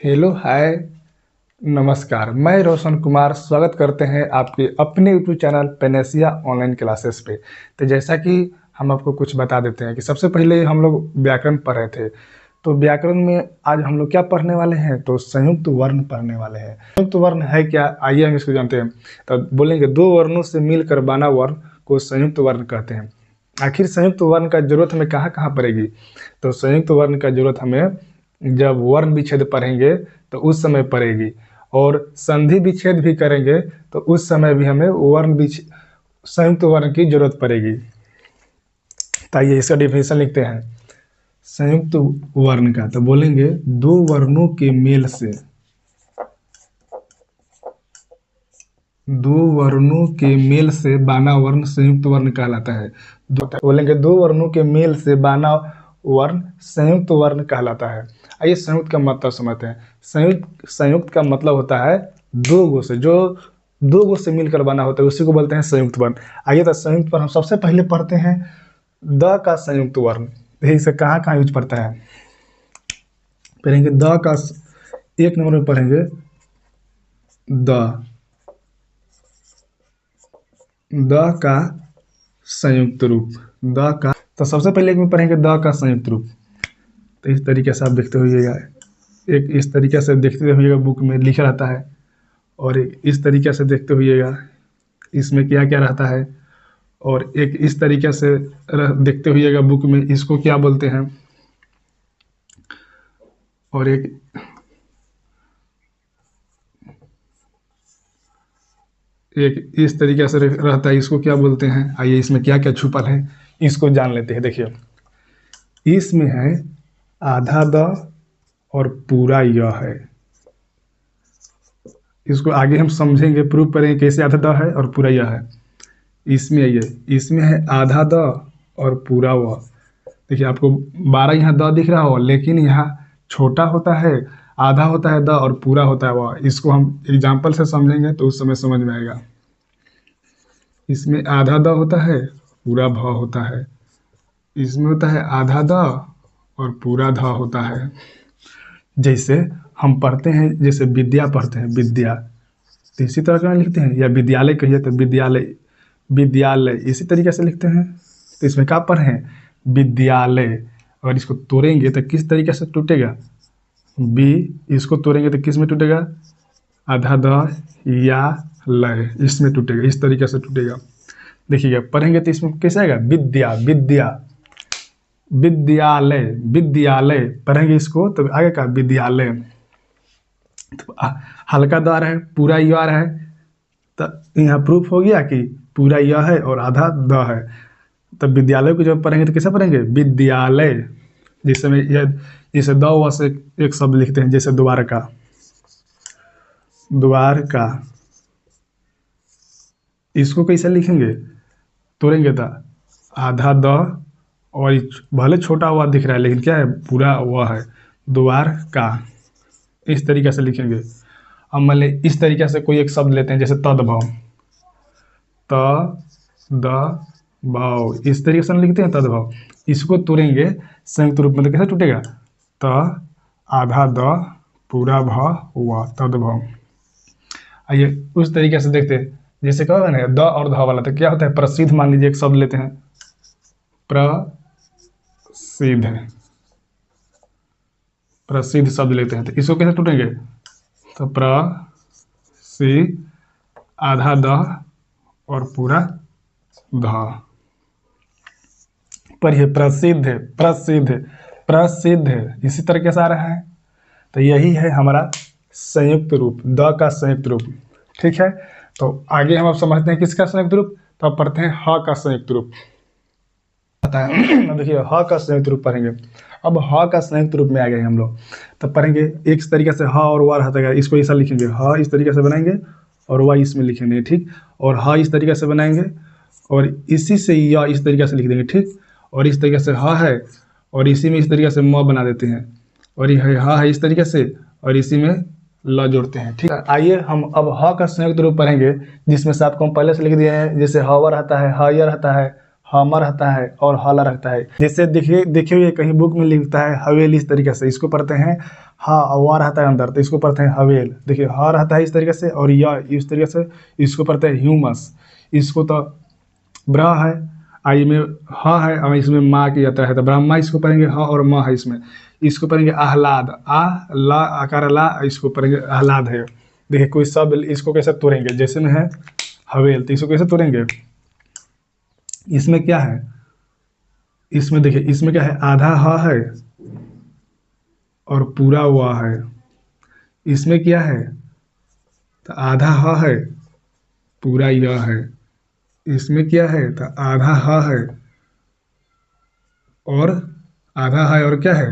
Hello hi नमस्कार। मैं रोशन कुमार स्वागत करते हैं आपके अपने YouTube channel Panacea online classes पे। तो जैसा कि हम आपको कुछ बता देते हैं कि सबसे पहले हम लोग व्याकरण पढ़ रहे थे। तो व्याकरण में आज हम लोग क्या पढ़ने वाले हैं, तो संयुक्त वर्ण पढ़ने वाले हैं। संयुक्त वर्ण है क्या, आइए हम इसको जानते हैं। तो बोलेंगे दो वर्णों से मिलकर बना वर्ण को संयुक्त वर्ण कहते हैं। आखिर संयुक्त वर्ण का जरूरत हमें कहाँ कहाँ पड़ेगी, तो संयुक्त वर्ण का जरूरत हमें जब वर्ण विच्छेद पढ़ेंगे तो उस समय पड़ेगी, और संधि विच्छेद भी करेंगे तो उस समय भी हमें संयुक्त वर्ण की जरूरत पड़ेगी। तो आइए इसका डिफिनेशन लिखते हैं संयुक्त वर्ण का। तो बोलेंगे दो वर्णों के मेल से, दो वर्णों के मेल से बना वर्ण संयुक्त वर्ण कहलाता है। बोलेंगे दो वर्णों के मेल से बना वर्ण संयुक्त वर्ण कहलाता है। आइए संयुक्त का मतलब समझते हैं। संयुक्त का मतलब होता है दो गो से, जो दो गो से मिलकर बना होता है उसी को बोलते हैं संयुक्त वर्ण। आइए तो संयुक्त वर्ण हम सबसे पहले पढ़ते हैं द का संयुक्त वर्ण। इसे कहाँ कहाँ यूज पड़ता है, पढ़ेंगे द का एक नंबर में पढ़ेंगे द का संयुक्त रूप, द का। तो सबसे पहले एक में पढ़ेंगे द का संयुक्त रूप। तो इस तरीके से आप देखते होइएगा, एक इस तरीके से देखते होइएगा, बुक में लिखा रहता है, और एक इस तरीके से देखते होइएगा इसमें क्या क्या रहता है, और एक इस तरीके से देखते होइएगा बुक में इसको क्या बोलते हैं, और एक इस तरीके से रहता है, इसको क्या बोलते हैं। आइए इसमें क्या क्या छुपल है इसको जान लेते हैं। देखिए इसमें है आधा द और पूरा यह है। इसको आगे हम समझेंगे, प्रूव करेंगे कैसे आधा द है और पूरा यह है। इसमें है आधा द और पूरा वह। देखिए आपको 12 यहाँ द दिख रहा हो, लेकिन यहाँ छोटा होता है, आधा होता है द और पूरा होता है वह। इसको हम एग्जाम्पल से समझेंगे तो उस समय समझ में आएगा। इसमें आधा द होता है, पूरा भ होता है। इसमें होता है आधा द और पूरा ध होता है। जैसे हम पढ़ते हैं, जैसे विद्या पढ़ते हैं, विद्या तो इसी तरह का लिखते हैं, या विद्यालय कहिए तो विद्यालय, विद्यालय इसी तरीके से लिखते हैं। तो इसमें क्या पढ़े, विद्यालय। अगर इसको तोड़ेंगे तो किस तरीके से टूटेगा, बी। इसको तोड़ेंगे तो किस में टूटेगा, आधा द या लय, इसमें टूटेगा, इस तरीके से टूटेगा। देखिएगा पढ़ेंगे तो इसमें कैसे आएगा, विद्या विद्या, विद्यालय विद्यालय। पढ़ेंगे इसको तो आगे का विद्यालय। तो हल्का द है, पूरा य है, तो यहाँ प्रूफ हो गया कि पूरा य है और आधा द है। तब विद्यालय को जब पढ़ेंगे तो कैसे पढ़ेंगे, विद्यालय। जैसे में यह जैसे द व से एक शब्द लिखते हैं, जैसे द्वारका, द्वारका। इसको कैसे लिखेंगे, तोड़ेंगे तो आधा द और भले छोटा हुआ दिख रहा है लेकिन क्या है, पूरा वह है, द्वारका। इस तरीके से लिखेंगे। अब मान ली इस तरीके से कोई एक शब्द लेते हैं, जैसे तद्भव, तद्भव, इस तरीके से लिखते हैं तद्भव। इसको तोड़ेंगे संयुक्त रूप में तो कैसे टूटेगा, त आधा द पूरा भ हुआ, तद्भव। आइए उस तरीके से देखते हैं, जैसे कहोगे ना द और ध वाला, तो क्या होता है, प्रसिद्ध। मान लीजिए एक शब्द लेते हैं, प्रसिद्ध, प्रसिद्ध शब्द लेते हैं, तो इसको कैसे टूटेंगे, तो प्रसिद्ध, आधा द और पूरा ध। पढ़िए प्रसिद्ध, प्रसिद्ध, प्रसिद्ध, इसी तरीके से आ रहा है। तो यही है हमारा संयुक्त रूप, द का संयुक्त रूप। ठीक है, तो आगे हम अब समझते हैं किसका संयुक्त रूप। तो अब पढ़ते हैं ह का संयुक्त रूप। देखिए ह का संयुक्त रूप पढ़ेंगे। अब ह का संयुक्त रूप में आ गए हम लोग, तब पढ़ेंगे एक तरीके से ह और व रहता है, इसको ऐसा लिखेंगे, ह इस तरीके से बनाएंगे और व इसमें लिखेंगे, ठीक। और ह इस तरीके से बनाएंगे और इसी से य इस तरीके से लिख देंगे, ठीक। और इस तरीके से ह है और इसी में इस तरीके से म बना देते हैं, और ये ह है इस तरीके से और इसी में ल जोड़ते हैं, ठीक है। आइए हम अब ह का संयुक्त रूप पढ़ेंगे, जिसमें से आपको हम पहले से लिख दिए हैं। जैसे हवा रहता है, ह य रहता है, हम रहता है और हल रहता है। जैसे देखिए देखिए ये कहीं बुक में लिखता है हवेल, इस तरीके से इसको पढ़ते हैं हा, वा रहता है अंदर तो इसको पढ़ते हैं हवेल। देखिए हा रहता है इस तरीके से और या इस तरीके से इसको पढ़ते हैं ह्यूमस। इसको तो ब्रा है, आई में ह है और इसमें माँ की जाता है तो ब्रह्मा इसको पढ़ेंगे ह और माँ है इसमें। इसको पढ़ेंगे आह्लाद, आ ला आकार ला, इसको पढ़ेंगे आह्लाद है। देखिए कोई शब्द इसको कैसे तोड़ेंगे, जैसे में है हवेल तो इसको कैसे तोड़ेंगे, इसमें क्या है, इसमें देखिए इसमें क्या है, आधा ह है और पूरा व है। इसमें क्या है, तो आधा ह है पूरा य है। इसमें क्या है, तो आधा ह है और आधा है और क्या है,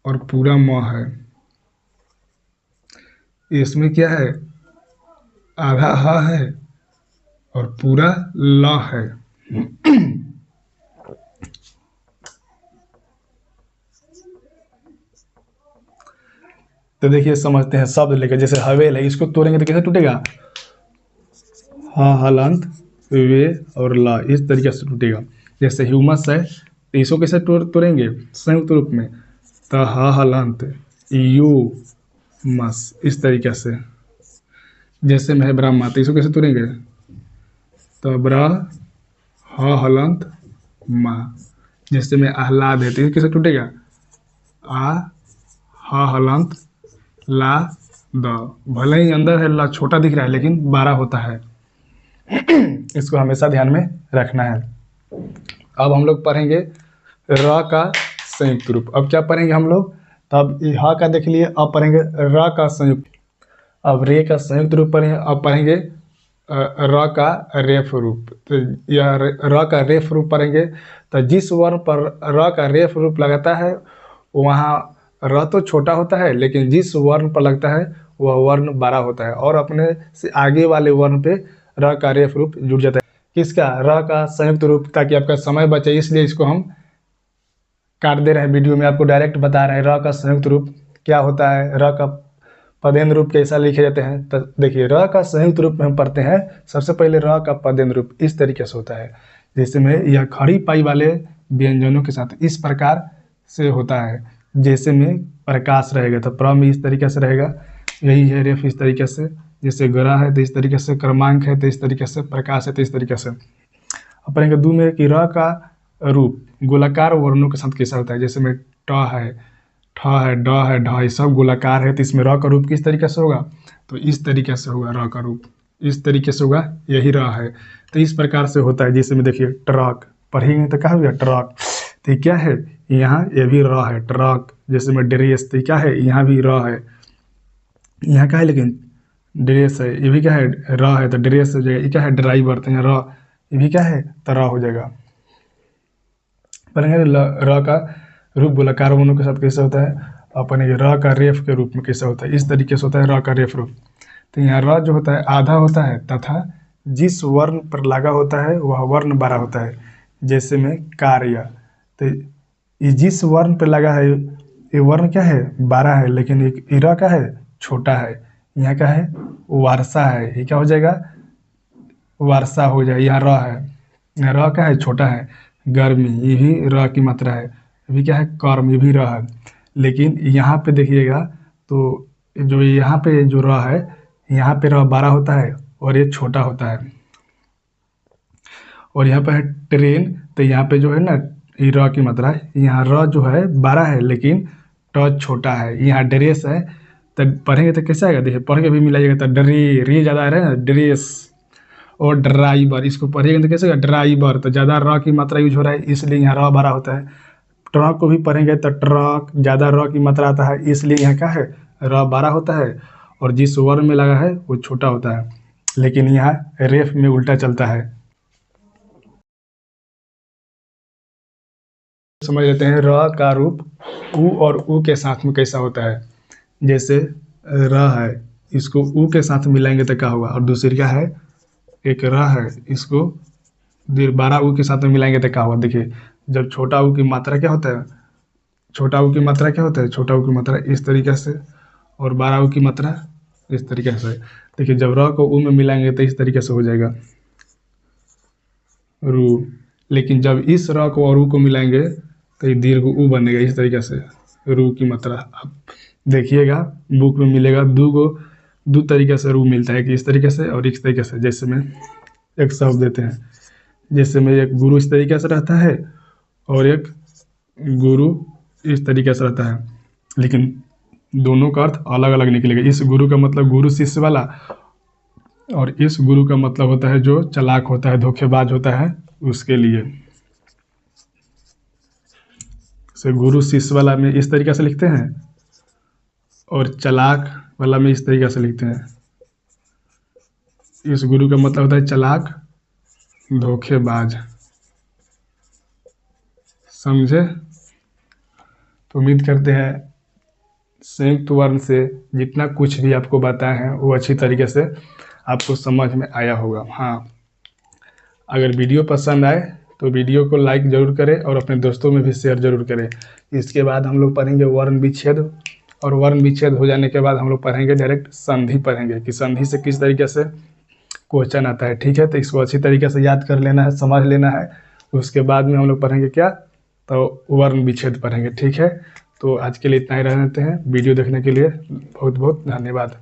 और पूरा म है। इसमें क्या है, आधा ह है और पूरा ल है। तो देखिए समझते हैं शब्द लेकर, जैसे हवेल है इसको तोड़ेंगे तो कैसे टूटेगा, हा हलंत वे और ला, इस तरीके से टूटेगा। जैसे ह्यूमस है तो इसको कैसे तोड़ेंगे संयुक्त रूप में, तो हा हलंत यू मस, इस तरीके से। जैसे में है ब्रह्मा तो इसको कैसे तोड़ेंगे, तो ब्र ह हलंत मा। जैसे में आह्लाद है तो ये कैसे टूटेगा, आ ह हलंत ला द। भले ही अंदर है ला छोटा दिख रहा है लेकिन 12 होता है। इसको हमेशा ध्यान में रखना है। अब हम लोग पढ़ेंगे र का संयुक्त रूप। अब क्या पढ़ेंगे हम लोग, तब ह का देख लिए, अब पढ़ेंगे र का संयुक्त। अब रे का संयुक्त रूप पढ़ेंगे, अब पढ़ेंगे र का रेफ रूप। तो यह र का रेफ रूप पढ़ेंगे तो जिस वर्ण पर र का रेफ रूप लगता है वहाँ र तो छोटा होता है लेकिन जिस वर्ण पर लगता है वह वर्ण बड़ा होता है और अपने से आगे वाले वर्ण पे र का रेफ रूप जुड़ जाता है। किसका, र का संयुक्त रूप, ताकि आपका समय बचे इसलिए इसको हम काट दे रहे हैं वीडियो में, आपको डायरेक्ट बता रहे हैं र का संयुक्त रूप क्या होता है, र का पदेन्द्र रूप कैसा लिखे जाते हैं। तो देखिए र का संयुक्त रूप में हम पढ़ते हैं, सबसे पहले र का पदेन्द्र रूप इस तरीके से होता है, जैसे में यह खड़ी पाई वाले व्यंजनों के साथ इस प्रकार से होता है। जैसे में प्रकाश रहेगा तो प्र में इस तरीके से रहेगा, यही है रेफ इस तरीके से। जैसे गरा है तो इस तरीके से, क्रमांक है तो इस तरीके से, प्रकाश है तो इस तरीके से। अब पढ़ेंगे दो में कि र का रूप गोलाकार वर्णों के साथ कैसा होता है, जैसे में ट है, ठ है, ड है, ढ, ये सब गोलाकार है तो इसमें र का रूप किस तरीके से होगा, तो इस तरीके से होगा र का रूप, इस तरीके से होगा, यही र है। तो इस प्रकार से होता है। जैसे में देखिए ट्रक पढ़ेंगे तो क्या होगा ट्रक, तो ये क्या है, यहाँ ये भी र है ट्रक। जैसे में ड्रेस तो क्या है, यहाँ भी र है, यहाँ क्या है लेकिन ड्रेस है, ये भी क्या है र है तो ड्रेस हो जाएगा। ये क्या है ड्राइवर, तो यहाँ र, ये भी क्या है तो र हो जाएगा। पढ़ेंगे र का रूप गोलाकार वर्णों के साथ कैसे होता है, और पढ़ेंगे र का रेफ के रूप में कैसे होता है, इस तरीके से होता है र का रेफ रूप। तो यहाँ र जो होता है आधा होता है तथा जिस वर्ण पर लगा होता है वह वर्ण बड़ा होता है। जैसे में कार्य, तो ये जिस वर्ण पर लगा है ये वर्ण क्या है 12 है, लेकिन एक इरा का है छोटा है। यहाँ क्या है वारसा है, ये क्या हो जाएगा वारसा हो जाए। यहाँ र है, यहाँ र क्या है छोटा है। गर्मी ये भी र की मात्रा है, ये भी क्या है कर्म, ये भी र है। लेकिन यहाँ पे देखिएगा तो जो यहाँ पे जो र है, यहाँ पे र 12 होता है और ये छोटा होता है। और यहाँ पे है ट्रेन, तो यहाँ पे जो है ना ये र की मात्रा है, यहाँ र जो है 12 है लेकिन ट छोटा है। यहाँ ड्रेस है तो पढ़ेंगे तो कैसे आएगा, देखिए पढ़ के भी मिलाइएगा तो ड्रे रे ज़्यादा आ रहा है ना ड्रेस। और ड्राइवर इसको पढ़ेंगे तो कैसे होगा ड्राइवर, तो ज़्यादा र की मात्रा यूज हो रहा है इसलिए यहाँ र बड़ा होता है। ट्रक को भी पढ़ेंगे तो ट्रक ज़्यादा र की मात्रा आता है इसलिए यहाँ क्या है र बड़ा होता है और जिस वर्ण में लगा है वो छोटा होता है। लेकिन यहाँ रेफ में उल्टा चलता है। समझ लेते हैं र का रूप उ और उ के साथ में कैसा होता है। जैसे र है इसको उ के साथ मिलाएंगे तो क्या होगा, और दूसरी क्या है एक र है इसको 12 उ के साथ में मिलाएंगे तो क्या होगा। देखिए जब छोटा उ की मात्रा क्या होता है, छोटा उ की मात्रा क्या होता है, छोटा उ की मात्रा इस तरीके से और 12 उ की मात्रा इस तरीके से। देखिए जब र को उ में मिलाएंगे तो इस तरीके से हो जाएगा। रू। लेकिन जब इस र को और ऊ को मिलाएंगे तो ये दीर्घ ऊ बनेगा इस तरीके से, रू की मात्रा। अब देखिएगा बुक में मिलेगा दो तरीके से रू मिलता है, कि इस तरीके से और इस तरीके से। जैसे में एक शब्द देते हैं, जैसे में एक गुरु इस तरीके से रहता है और एक गुरु इस तरीके से रहता है, लेकिन दोनों का अर्थ अलग अलग निकलेगा। इस गुरु का मतलब गुरु शिष्य वाला, और इस गुरु का मतलब होता है जो चालाक होता है, धोखेबाज होता है, उसके लिए। से गुरु शिष्य वाला में इस तरीके से लिखते हैं और चालाक वाला में इस तरीके से लिखते हैं। इस गुरु का मतलब होता है चालाक, धोखेबाज। समझे? तो उम्मीद करते हैं संयुक्त वर्ण से जितना कुछ भी आपको बताए हैं वो अच्छी तरीके से आपको समझ में आया होगा। हाँ, अगर वीडियो पसंद आए तो वीडियो को लाइक ज़रूर करें और अपने दोस्तों में भी शेयर ज़रूर करें। इसके बाद हम लोग पढ़ेंगे वर्ण विच्छेद, और वर्ण विच्छेद हो जाने के बाद हम लोग पढ़ेंगे डायरेक्ट संधि पढ़ेंगे, कि संधि से किस तरीके से क्वेश्चन आता है। ठीक है, तो इसको अच्छी तरीके से याद कर लेना है, समझ लेना है। उसके बाद में हम लोग पढ़ेंगे क्या, तो वर्ण विच्छेद पढ़ेंगे। ठीक है, तो आज के लिए इतना ही रहने देते हैं। वीडियो देखने के लिए बहुत बहुत धन्यवाद।